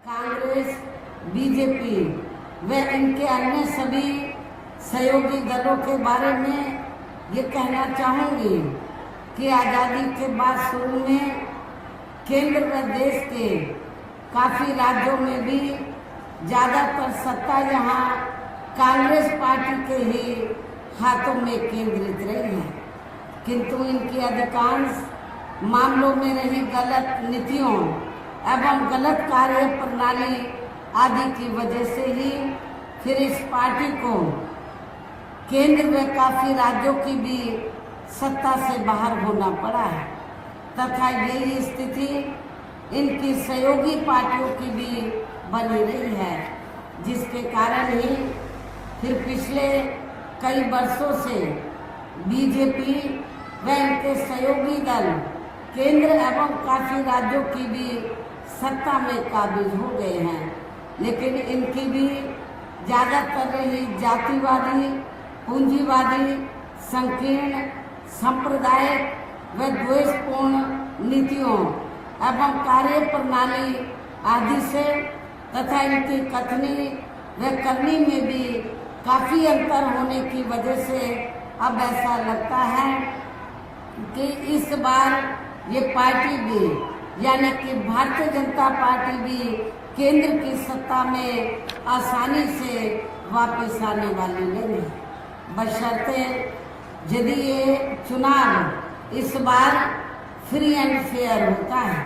Congress, BJP व इनके अन्य सभी सहयोगी दलों के बारे में ये कहना चाहूँगी कि आज़ादी के बाद शुरू में केंद्र व देश के काफ़ी राज्यों में भी ज़्यादातर सत्ता यहाँ कांग्रेस पार्टी के ही हाथों में केंद्रित रही है, किंतु इनकी अधिकांश मामलों में रही गलत नीतियों एवं गलत कार्य प्रणाली आदि की वजह से ही फिर इस पार्टी को केंद्र में काफ़ी राज्यों की भी सत्ता से बाहर होना पड़ा है तथा यही स्थिति इनकी सहयोगी पार्टियों की भी बनी रही है, जिसके कारण ही फिर पिछले कई वर्षों से बीजेपी व इनके सहयोगी दल केंद्र एवं काफ़ी राज्यों की भी सत्ता में काबिज हो गए हैं, लेकिन इनकी भी ज़्यादातर रही जातिवादी, पूंजीवादी, संकीर्ण, सांप्रदायिक व द्वेषपूर्ण नीतियों एवं कार्य प्रणाली आदि से तथा इनकी कथनी व करनी में भी काफ़ी अंतर होने की वजह से अब ऐसा लगता है कि इस बार ये पार्टी भी यानी कि भारतीय जनता पार्टी भी केंद्र की सत्ता में आसानी से वापस आने वाली नहीं है, बशर्ते यदि ये चुनाव इस बार फ्री एंड फेयर होता है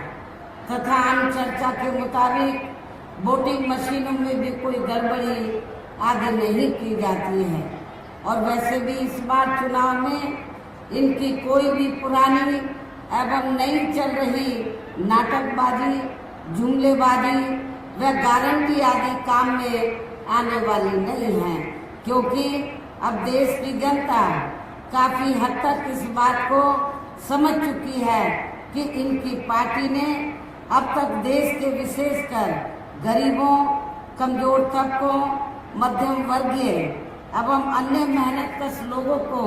तथा आम चर्चा के मुताबिक वोटिंग मशीनों में भी कोई गड़बड़ी आदि नहीं की जाती है। और वैसे भी इस बार चुनाव में इनकी कोई भी पुरानी एवं नई चल रही नाटकबाजी, जुमलेबाजी व गारंटी आदि काम में आने वाली नहीं है, क्योंकि अब देश की जनता काफ़ी हद तक इस बात को समझ चुकी है कि इनकी पार्टी ने अब तक देश के विशेषकर गरीबों, कमजोर तबकों, मध्यम वर्गीय एवं अन्य मेहनतकश लोगों को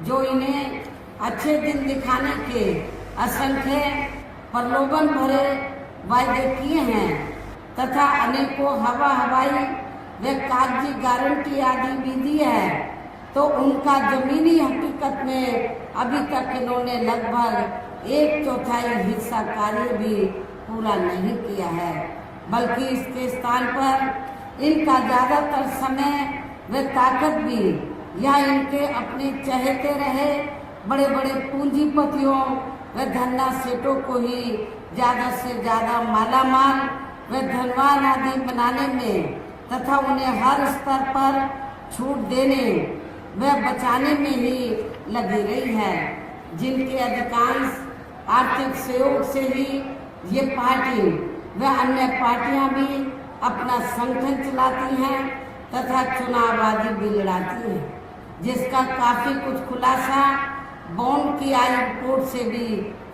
जो इन्हें अच्छे दिन दिखाने के असंख्य प्रलोभन भरे वायदे किए हैं तथा अनेकों हवाई व कागजी गारंटी आदि भी दी है, तो उनका जमीनी हकीकत में अभी तक इन्होंने लगभग 1/4 हिस्सा कार्य भी पूरा नहीं किया है, बल्कि इसके स्थान पर इनका ज़्यादातर समय व ताकत भी या इनके अपने चहेते रहे बड़े बड़े पूंजीपतियों व धन्ना सेठों को ही ज़्यादा से ज़्यादा मालामाल व धनवान आदि बनाने में तथा उन्हें हर स्तर पर छूट देने व बचाने में ही लगी रही है, जिनके अधिकांश आर्थिक सहयोग से ही ये पार्टी व अन्य पार्टियां भी अपना संगठन चलाती हैं तथा चुनाव आदि भी लड़ाती हैं, जिसका काफ़ी कुछ खुलासा बॉन्ड की आई रिपोर्ट से भी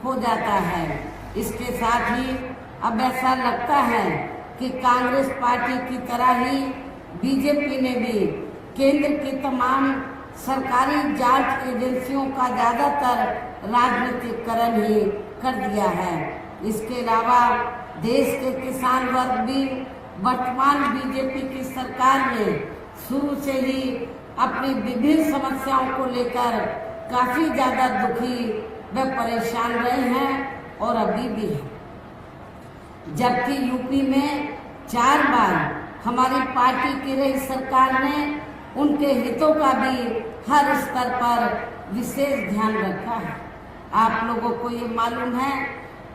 हो जाता है। इसके साथ ही अब ऐसा लगता है कि कांग्रेस पार्टी की तरह ही बीजेपी ने भी केंद्र की तमाम सरकारी जांच एजेंसियों का ज़्यादातर राजनीतिकरण ही कर दिया है। इसके अलावा देश के किसान वर्ग भी वर्तमान बीजेपी की सरकार में शुरू से ही अपनी विभिन्न समस्याओं को लेकर काफ़ी ज़्यादा दुखी व परेशान रहे हैं और अभी भी हैं, जबकि यूपी में 4 बार हमारी पार्टी की रही सरकार ने उनके हितों का भी हर स्तर पर विशेष ध्यान रखा है। आप लोगों को ये मालूम है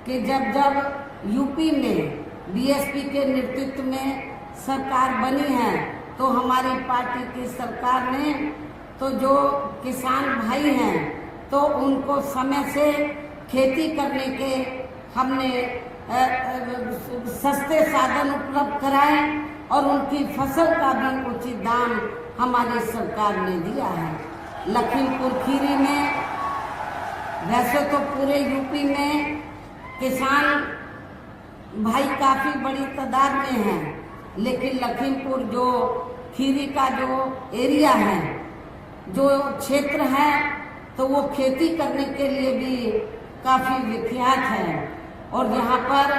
कि जब यूपी में बीएसपी के नेतृत्व में सरकार बनी है तो हमारी पार्टी की सरकार ने तो जो किसान भाई हैं तो उनको समय से खेती करने के हमने सस्ते साधन उपलब्ध कराए और उनकी फसल का भी उचित दाम हमारी सरकार ने दिया है। लखीमपुर खीरी में वैसे तो पूरे यूपी में किसान भाई काफ़ी बड़ी तादाद में हैं, लेकिन लखीमपुर जो खीरी का जो एरिया है, जो क्षेत्र है, तो वो खेती करने के लिए भी काफ़ी विख्यात है और यहाँ पर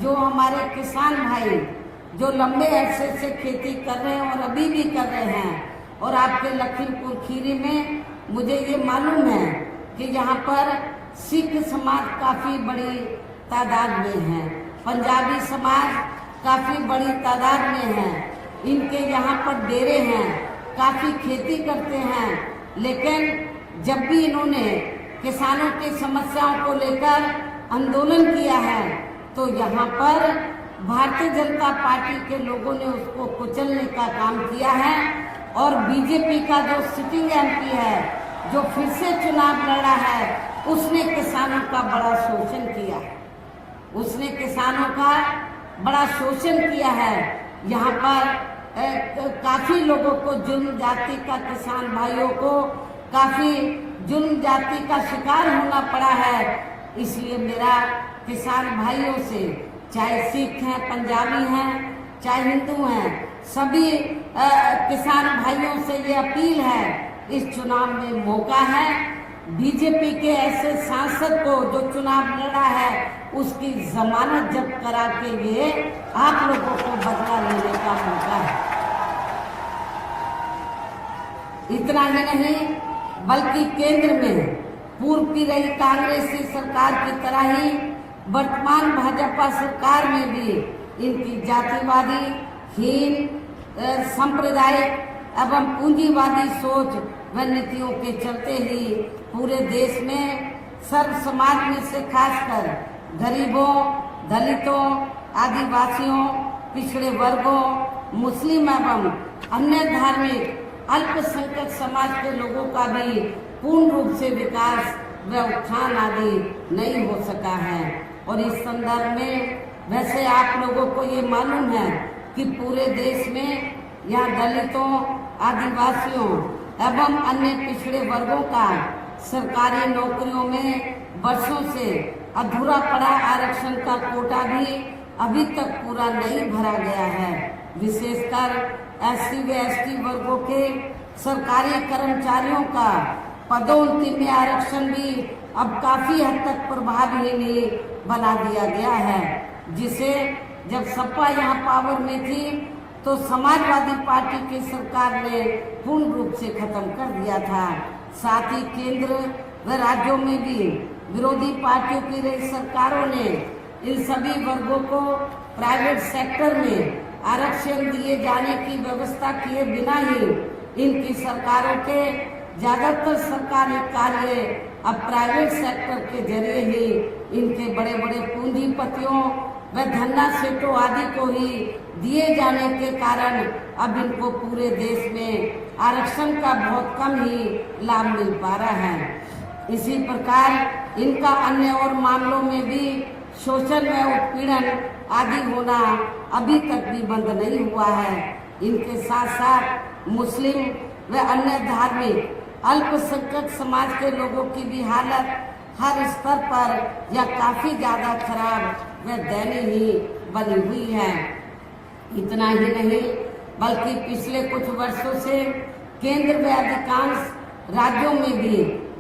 जो हमारे किसान भाई जो लंबे अरसे से खेती कर रहे हैं और अभी भी कर रहे हैं, और आपके लखीमपुर खीरी में मुझे ये मालूम है कि यहाँ पर सिख समाज काफ़ी बड़ी तादाद में है, पंजाबी समाज काफ़ी बड़ी तादाद में है, इनके यहाँ पर डेरे हैं, काफ़ी खेती करते हैं। लेकिन जब भी इन्होंने किसानों की समस्याओं को लेकर आंदोलन किया है तो यहाँ पर भारतीय जनता पार्टी के लोगों ने उसको कुचलने का काम किया है। और बीजेपी का जो सिटिंग एमपी है, जो फिर से चुनाव लड़ा है, उसने किसानों का बड़ा शोषण किया है, उसने किसानों का बड़ा शोषण किया है। यहाँ पर काफ़ी लोगों को जुल्म जाति का, किसान भाइयों को काफ़ी जुल्म जाति का शिकार होना पड़ा है। इसलिए मेरा किसान भाइयों से, चाहे सिख हैं, पंजाबी हैं, चाहे हिंदू हैं, सभी किसान भाइयों से ये अपील है, इस चुनाव में मौका है, बीजेपी के ऐसे सांसद को जो चुनाव लड़ा है उसकी जमानत जब्त करा के लिए आप लोगों को बदला लेने का मौका है। इतना ही नहीं बल्कि केंद्र में पूर्व की रही कांग्रेसी सरकार की तरह ही वर्तमान भाजपा सरकार में भी इनकी जातिवादी, हीन, सांप्रदायिक एवं पूंजीवादी सोच व नीतियों के चलते ही पूरे देश में सर्व समाज में से खासकर गरीबों, दलितों, आदिवासियों, पिछड़े वर्गों, मुस्लिम एवं अन्य धार्मिक अल्पसंख्यक समाज के लोगों का भी पूर्ण रूप से विकास व उत्थान आदि नहीं हो सका है। और इस संदर्भ में वैसे आप लोगों को ये मालूम है कि पूरे देश में यहाँ दलितों, आदिवासियों एवं अन्य पिछड़े वर्गों का सरकारी नौकरियों में वर्षों से अधूरा पड़ा आरक्षण का कोटा भी अभी तक पूरा नहीं भरा गया है। विशेषकर एससी व एसटी वर्गों के सरकारी कर्मचारियों का पदोन्नति में आरक्षण भी अब काफी हद तक प्रभावहीन बना दिया गया है, जिसे जब सपा यहाँ पावर में थी तो समाजवादी पार्टी की सरकार ने पूर्ण रूप से खत्म कर दिया था। साथ ही केंद्र व राज्यों में भी विरोधी पार्टियों की रही सरकारों ने इन सभी वर्गों को प्राइवेट सेक्टर में आरक्षण दिए जाने की व्यवस्था किए बिना ही इनकी सरकारों के ज्यादातर सरकारी कार्य अब प्राइवेट सेक्टर के जरिए ही इनके बड़े बड़े पूंजीपतियों व धन्ना सेठों आदि को ही दिए जाने के कारण अब इनको पूरे देश में आरक्षण का बहुत कम ही लाभ मिल पा रहा है। इसी प्रकार इनका अन्य और मामलों में भी शोषण व उत्पीड़न आदि होना अभी तक भी बंद नहीं हुआ है। इनके साथ साथ मुस्लिम व अन्य धार्मिक अल्पसंख्यक समाज के लोगों की भी हालत हर स्तर पर या काफी ज्यादा खराब व दयनीय बनी हुई है। इतना ही नहीं बल्कि पिछले कुछ वर्षों से केंद्र व अधिकांश राज्यों में भी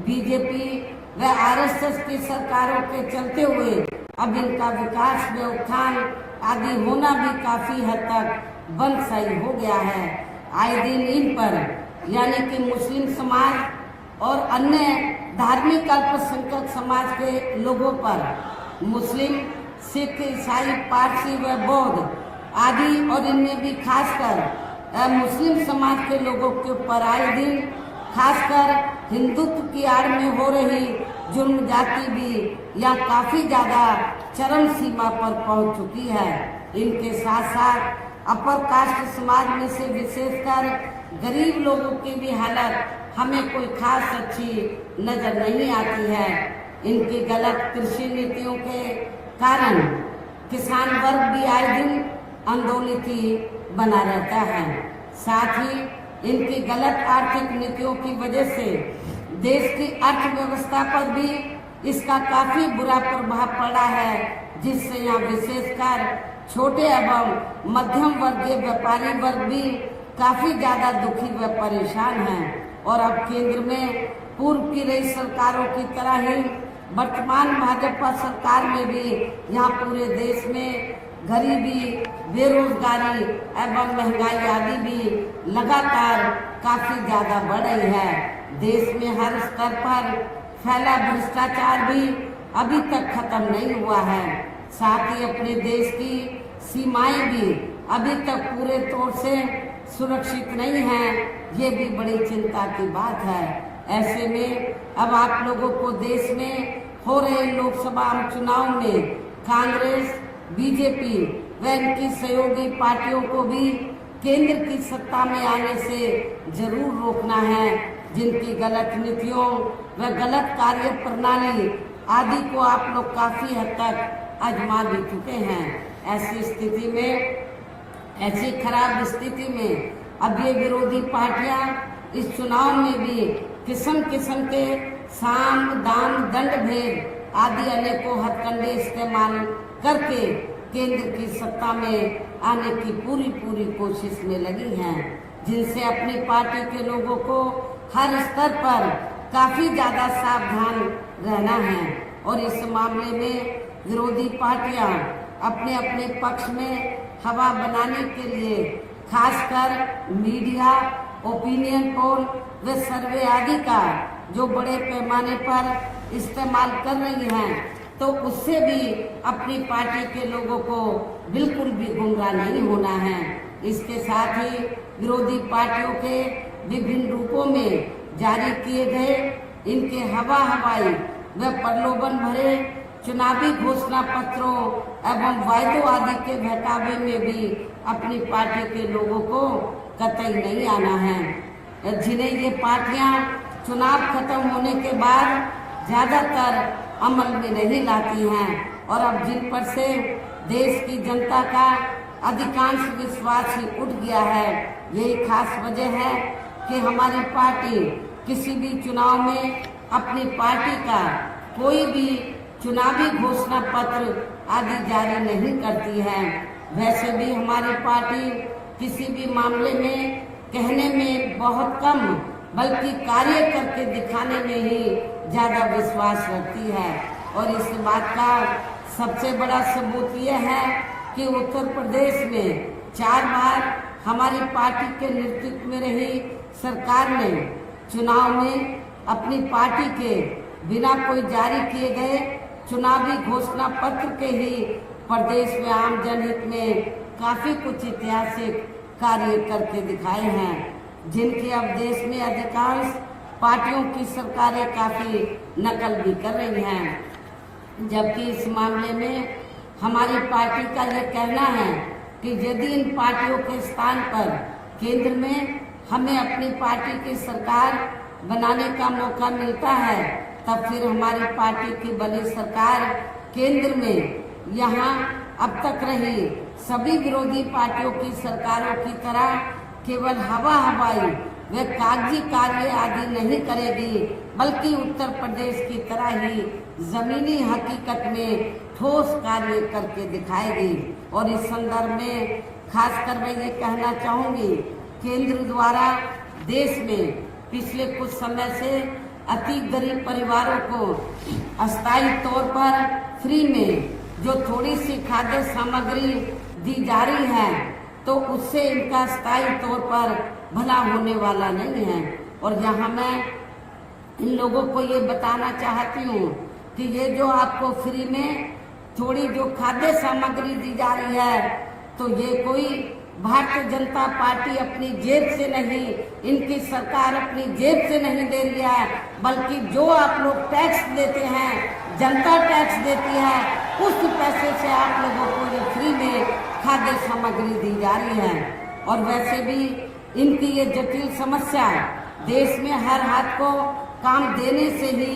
बीजेपी व आरएसएस की सरकारों के चलते हुए अब इनका विकास व उत्थान आदि होना भी काफी हद तक बंद सही हो गया है। आए दिन इन पर यानी कि मुस्लिम समाज और अन्य धार्मिक अल्पसंख्यक समाज के लोगों पर मुस्लिम, सिख, ईसाई, पारसी व बौद्ध आदि और इनमें भी खासकर मुस्लिम समाज के लोगों के ऊपर आए दिन खासकर हिंदुत्व की आड़ में हो रही जुल्म जाति भी या काफी ज्यादा चरम सीमा पर पहुंच चुकी है। इनके साथ साथ अपर कास्ट समाज में से विशेषकर गरीब लोगों की भी हालत हमें कोई खास अच्छी नजर नहीं आती है। इनकी गलत कृषि नीतियों के कारण किसान वर्ग भी आए दिन आंदोलित ही बना रहता है। साथ ही इनकी गलत आर्थिक नीतियों की वजह से देश की अर्थव्यवस्था पर भी इसका काफी बुरा प्रभाव पड़ा है, जिससे यहाँ विशेषकर छोटे एवं मध्यम वर्गीय व्यापारी वर्ग भी काफी ज्यादा दुखी व परेशान हैं। और अब केंद्र में पूर्व की रही सरकारों की तरह ही वर्तमान भाजपा सरकार में भी यहाँ पूरे देश में गरीबी, बेरोजगारी एवं महंगाई आदि भी लगातार काफी ज्यादा बढ़ रही है। देश में हर स्तर पर फैला भ्रष्टाचार भी अभी तक खत्म नहीं हुआ है। साथ ही अपने देश की सीमाएं भी अभी तक पूरे तौर से सुरक्षित नहीं है। ये भी बड़ी चिंता की बात है। ऐसे में अब आप लोगों को देश में हो रहे लोकसभा चुनाव में कांग्रेस, बीजेपी व इनकी सहयोगी पार्टियों को भी केंद्र की सत्ता में आने से जरूर रोकना है, जिनकी गलत नीतियों व गलत कार्य प्रणाली आदि को आप लोग काफी हद तक आजमा भी चुके हैं। ऐसी खराब स्थिति में अब ये विरोधी पार्टियां इस चुनाव में भी किस्म किस्म के साम, दाम, दंड भेद आदि अनेकों हथकंडे इस्तेमाल करके केंद्र की सत्ता में आने की पूरी कोशिश में लगी हैं, जिनसे अपनी पार्टी के लोगों को हर स्तर पर काफी ज्यादा सावधान रहना है। और इस मामले में विरोधी पार्टियां अपने अपने पक्ष में हवा बनाने के लिए खासकर मीडिया, ओपिनियन पोल व सर्वे आदि का जो बड़े पैमाने पर इस्तेमाल कर रही हैं, तो उससे भी अपनी पार्टी के लोगों को बिल्कुल भी गुमराह नहीं होना है। इसके साथ ही विरोधी पार्टियों के विभिन्न रूपों में जारी किए गए इनके हवाई व प्रलोभन भरे चुनावी घोषणा पत्रों एवं वायदों आदि के बहकावे में भी अपनी पार्टी के लोगों को कतई नहीं आना है, जिन्हें ये पार्टियां चुनाव खत्म होने के बाद ज्यादातर अमल में नहीं लाती हैं। और अब जिन पर से देश की जनता का अधिकांश विश्वास ही उठ गया है, यही खास वजह है कि हमारी पार्टी किसी भी चुनाव में अपनी पार्टी का कोई भी चुनावी घोषणा पत्र आदि जारी नहीं करती है। वैसे भी हमारी पार्टी किसी भी मामले में कहने में बहुत कम बल्कि कार्य करके दिखाने में ही ज्यादा विश्वास रखती है। और इस बात का सबसे बड़ा सबूत यह है कि उत्तर प्रदेश में 4 बार हमारी पार्टी के नेतृत्व में रही सरकार ने चुनाव में अपनी पार्टी के बिना कोई जारी किए गए चुनावी घोषणा पत्र के ही प्रदेश में आम जनहित में काफी कुछ ऐतिहासिक कार्य करके दिखाए हैं, जिनकी अब देश में अधिकांश पार्टियों की सरकारें काफी नकल भी कर रही हैं। जबकि इस मामले में हमारी पार्टी का यह कहना है कि यदि इन पार्टियों के स्थान पर केंद्र में हमें अपनी पार्टी की सरकार बनाने का मौका मिलता है, तब फिर हमारी पार्टी की बनी सरकार केंद्र में यहाँ अब तक रही सभी विरोधी पार्टियों की सरकारों की तरह केवल हवाई व कागजी कार्य आदि नहीं करेगी, बल्कि उत्तर प्रदेश की तरह ही जमीनी हकीकत में ठोस कार्य करके दिखाएगी। और इस संदर्भ में खासकर मैं ये कहना चाहूँगी, केंद्र द्वारा देश में पिछले कुछ समय से अति गरीब परिवारों को अस्थायी तौर पर फ्री में जो थोड़ी सी खाद्य सामग्री दी जा रही है, तो उससे इनका स्थायी तौर पर भला होने वाला नहीं है। और यहाँ मैं इन लोगों को ये बताना चाहती हूँ कि ये जो आपको फ्री में थोड़ी जो खाद्य सामग्री दी जा रही है, तो ये कोई भारतीय जनता पार्टी अपनी जेब से नहीं, इनकी सरकार अपनी जेब से नहीं दे रही है, बल्कि जो आप लोग टैक्स देते हैं, जनता टैक्स देती है, उस पैसे से आप लोगों को ये फ्री में खाद्य सामग्री दी जा रही है। और वैसे भी इनकी ये जटिल समस्या देश में हर हाथ को काम देने से ही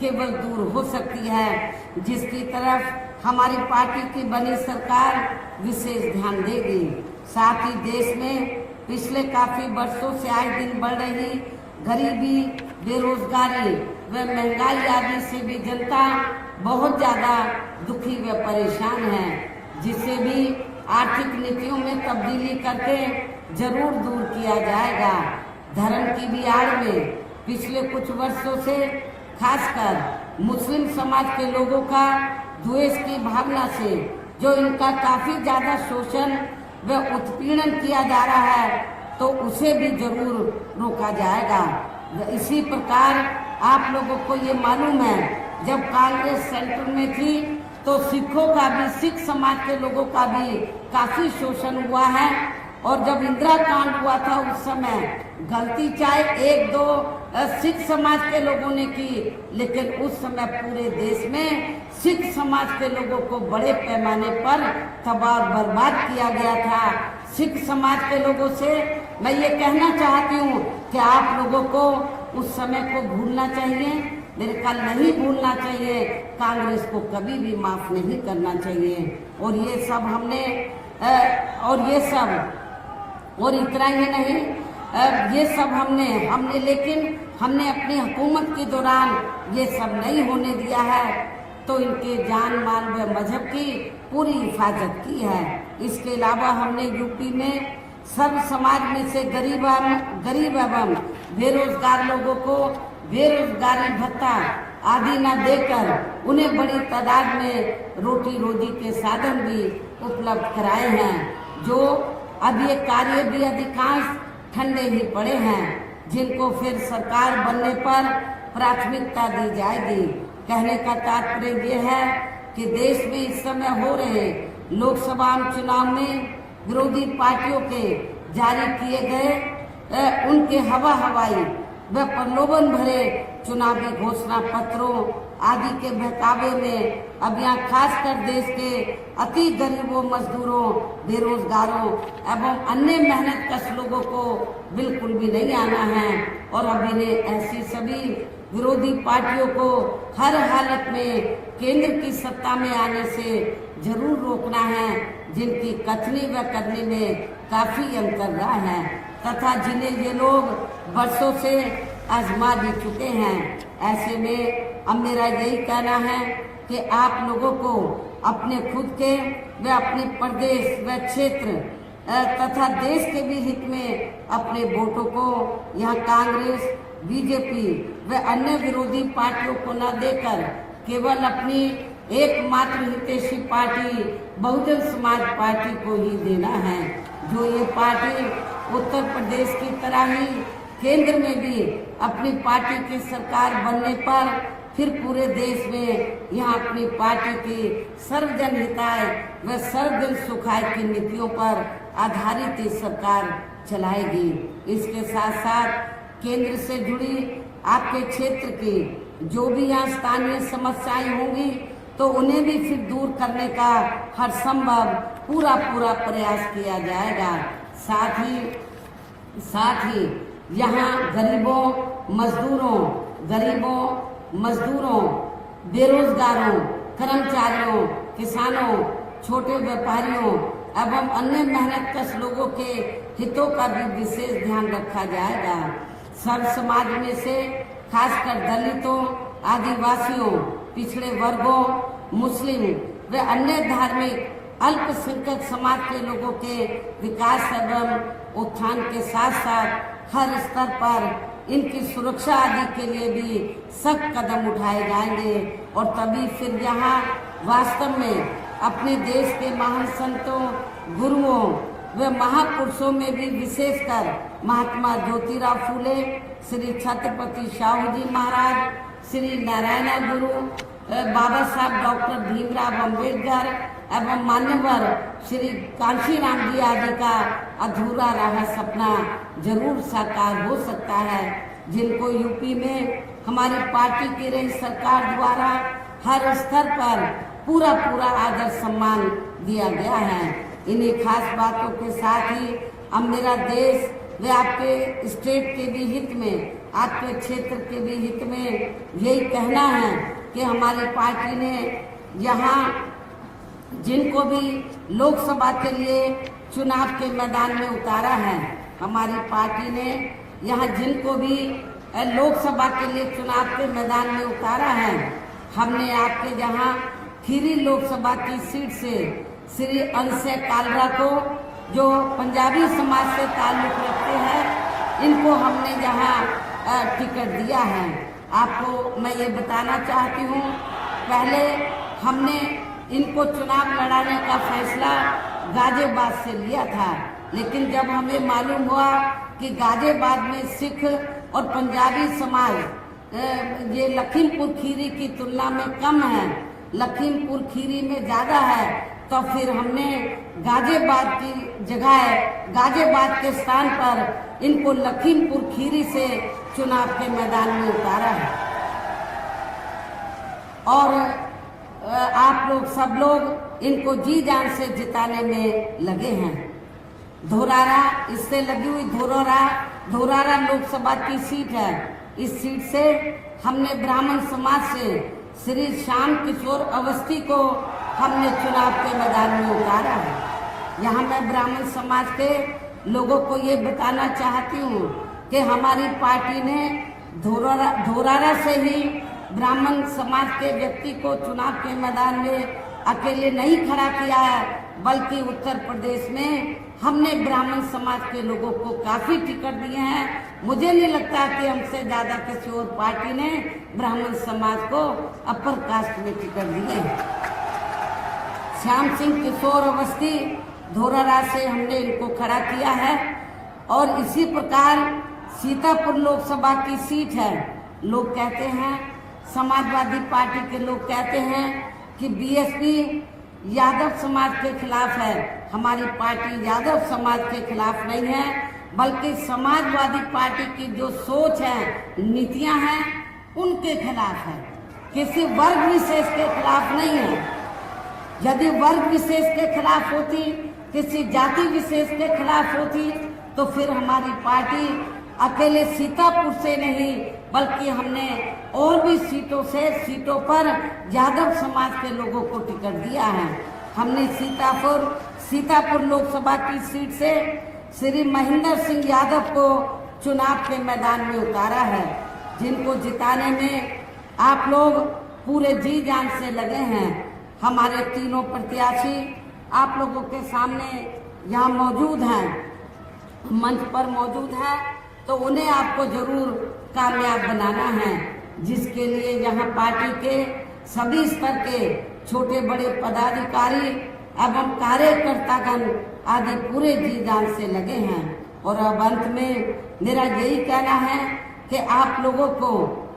केवल दूर हो सकती है, जिसकी तरफ हमारी पार्टी की बनी सरकार विशेष ध्यान देगी। साथ ही देश में पिछले काफी वर्षों से आए दिन बढ़ रही गरीबी, बेरोजगारी व महंगाई आदि से भी जनता बहुत ज्यादा दुखी व परेशान है, जिसे भी आर्थिक नीतियों में तब्दीली करके जरूर दूर किया जाएगा। धर्म की भी आड़ में पिछले कुछ वर्षों से खासकर मुस्लिम समाज के लोगों का द्वेष की भावना से जो इनका काफी ज्यादा शोषण व उत्पीड़न किया जा रहा है तो उसे भी जरूर रोका जाएगा। इसी प्रकार आप लोगों को ये मालूम है जब कांग्रेस सेंटर में थी तो सिखों का भी, सिख समाज के लोगों का भी काफी शोषण हुआ है। और जब इंदिरा कांड हुआ था उस समय गलती चाहे एक दो सिख समाज के लोगों ने की, लेकिन उस समय पूरे देश में सिख समाज के लोगों को बड़े पैमाने पर तबाह बर्बाद किया गया था। सिख समाज के लोगों से मैं ये कहना चाहती हूँ कि आप लोगों को उस समय को भूलना चाहिए, मेरे ख्याल नहीं भूलना चाहिए, कांग्रेस को कभी भी माफ नहीं करना चाहिए। और ये सब हमने और इतना ही नहीं, ये सब हमने लेकिन हमने अपनी हुकूमत के दौरान ये सब नहीं होने दिया है, तो इनके जान माल व मजहब की पूरी हिफाजत की है। इसके अलावा हमने यूपी में सर्व समाज में से गरीब एवं बेरोजगार लोगों को बेरोजगारी भत्ता आदि न देकर उन्हें बड़ी तादाद में रोटी रोजी के साधन भी उपलब्ध कराए हैं। जो अब ये कार्य भी अधिकांश ठंडे ही पड़े हैं, जिनको फिर सरकार बनने पर प्राथमिकता दी जाएगी। कहने का तात्पर्य ये है कि देश में इस समय हो रहे लोकसभा चुनाव में विरोधी पार्टियों के जारी किए गए उनके हवाई व प्रलोभन भरे चुनावी घोषणा पत्रों आदि के बहकावे में अब यहाँ खासकर देश के अति गरीबों, मजदूरों, बेरोजगारों एवं अन्य मेहनतकश लोगों को बिल्कुल भी नहीं आना है। और अब इन्हें ऐसी सभी विरोधी पार्टियों को हर हालत में केंद्र की सत्ता में आने से जरूर रोकना है, जिनकी कथनी व करने में काफी अंतर रहा है तथा जिन्हें ये लोग बरसों से आजमा भी चुके हैं। ऐसे में अब मेरा यही कहना है कि आप लोगों को अपने खुद के व अपने प्रदेश व क्षेत्र तथा देश के भी हित में अपने वोटों को यहाँ कांग्रेस, बीजेपी व अन्य विरोधी पार्टियों को न देकर केवल अपनी एकमात्र हितैषी पार्टी बहुजन समाज पार्टी को ही देना है। जो ये पार्टी उत्तर प्रदेश की तरह ही केंद्र में भी अपनी पार्टी की सरकार बनने पर फिर पूरे देश में यहाँ अपनी पार्टी की सर्वजन हिताय व सर्वजन सुखाय की नीतियों पर आधारित ये सरकार चलाएगी। इसके साथ साथ केंद्र से जुड़ी आपके क्षेत्र की जो भी यहाँ स्थानीय समस्याएं होंगी तो उन्हें भी फिर दूर करने का हर संभव पूरा प्रयास किया जाएगा। साथ ही यहाँ गरीबों, मजदूरों, बेरोजगारों, कर्मचारियों, किसानों, छोटे व्यापारियों एवं अन्य मेहनतकश लोगों के हितों का भी विशेष ध्यान रखा जाएगा। सर्व समाज में से खासकर दलितों, आदिवासियों, पिछड़े वर्गों, मुस्लिम व अन्य धार्मिक अल्पसंख्यक समाज के लोगों के विकास एवं उत्थान के साथ साथ हर स्तर पर इनकी सुरक्षा आदि के लिए भी सख्त कदम उठाए जाएंगे। और तभी फिर यहाँ वास्तव में अपने देश के महान संतों, गुरुओं व महापुरुषों में भी विशेषकर महात्मा ज्योतिराव फूले, श्री छत्रपति शाहू जी महाराज, श्री नारायण गुरु, बाबा साहब डॉक्टर भीमराव अम्बेडकर एवं मान्यवर श्री कांशीराम जी आदि का अधूरा रहा सपना जरूर साकार हो सकता है, जिनको यूपी में हमारी पार्टी की रही सरकार द्वारा हर स्तर पर पूरा आदर सम्मान दिया गया है। इन्हीं खास बातों के साथ ही अब मेरा देश व आपके स्टेट के भी हित में, आपके क्षेत्र के भी हित में यही कहना है कि हमारी पार्टी ने यहाँ जिनको भी लोकसभा के लिए चुनाव के मैदान में उतारा है, हमारी पार्टी ने यहाँ जिनको भी लोकसभा के लिए चुनाव के मैदान में उतारा है, हमने आपके यहाँ खीरी लोकसभा की सीट से श्री अंशय कालरा को, जो पंजाबी समाज से ताल्लुक रखते हैं, इनको हमने यहाँ टिकट दिया है। आपको मैं ये बताना चाहती हूँ, पहले हमने इनको चुनाव लड़ाने का फैसला गाजियाबाद से लिया था, लेकिन जब हमें मालूम हुआ कि गाजियाबाद में सिख और पंजाबी समाज ये लखीमपुर खीरी की तुलना में कम है, लखीमपुर खीरी में ज़्यादा है, तो फिर हमने गाजियाबाद की जगह गाजियाबाद के स्थान पर इनको लखीमपुर खीरी से चुनाव के मैदान में उतारा है। और आप लोग सब लोग इनको जी जान से जिताने में लगे हैं। धोरारा, इससे लगी हुई धोरारा लोकसभा की सीट है। इस सीट से हमने ब्राह्मण समाज से श्री श्याम किशोर अवस्थी को हमने चुनाव के मैदान में उतारा है। यहाँ मैं ब्राह्मण समाज के लोगों को ये बताना चाहती हूँ कि हमारी पार्टी ने धोरारा से ही ब्राह्मण समाज के व्यक्ति को चुनाव के मैदान में अकेले नहीं खड़ा किया है, बल्कि उत्तर प्रदेश में हमने ब्राह्मण समाज के लोगों को काफ़ी टिकट दिए हैं। मुझे नहीं लगता कि हमसे ज़्यादा किसी और पार्टी ने ब्राह्मण समाज को अपर कास्ट में टिकट दिए हैं। श्याम सिंह किशोर अवस्थी धोरारा से हमने इनको खड़ा किया है। और इसी प्रकार सीतापुर लोकसभा की सीट है। लोग कहते हैं, समाजवादी पार्टी के लोग कहते हैं कि बीएसपी यादव समाज के खिलाफ है। हमारी पार्टी यादव समाज के खिलाफ नहीं है, बल्कि समाजवादी पार्टी की जो सोच है, नीतियां हैं, उनके खिलाफ है। किसी वर्ग विशेष के खिलाफ नहीं है। यदि वर्ग विशेष के खिलाफ होती, किसी जाति विशेष के खिलाफ होती, तो फिर हमारी पार्टी अकेले सीतापुर से नहीं, बल्कि हमने और भी सीटों पर यादव समाज के लोगों को टिकट दिया है। हमने सीतापुर लोकसभा की सीट से श्री महेंद्र सिंह यादव को चुनाव के मैदान में उतारा है, जिनको जिताने में आप लोग पूरे जी जान से लगे हैं। हमारे तीनों प्रत्याशी आप लोगों के सामने यहाँ मौजूद हैं, मंच पर मौजूद हैं, तो उन्हें आपको जरूर कामयाब बनाना है, जिसके लिए यहाँ पार्टी के सभी स्तर के छोटे बड़े पदाधिकारी एवं कार्यकर्तागण आदि पूरे जी जान से लगे हैं। और अब अंत में मेरा यही कहना है कि आप लोगों को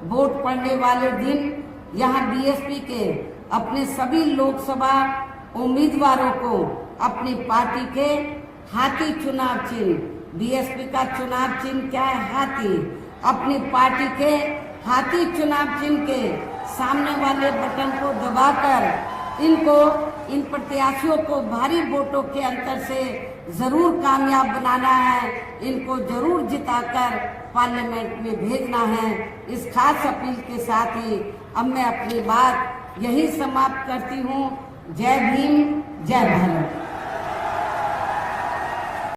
वोट पड़ने वाले दिन यहाँ बीएसपी के अपने सभी लोकसभा उम्मीदवारों को अपनी पार्टी के हाथी चुनाव चिन्ह, बीएसपी का चुनाव चिन्ह क्या है? हाथी। अपनी पार्टी के हाथी चुनाव चिन्ह के सामने वाले बटन को दबाकर इन प्रत्याशियों को भारी वोटों के अंतर से जरूर कामयाब बनाना है। इनको जरूर जिताकर पार्लियामेंट में भेजना है। इस खास अपील के साथ ही अब मैं अपनी बात यही समाप्त करती हूँ। जय भीम, जय भारत।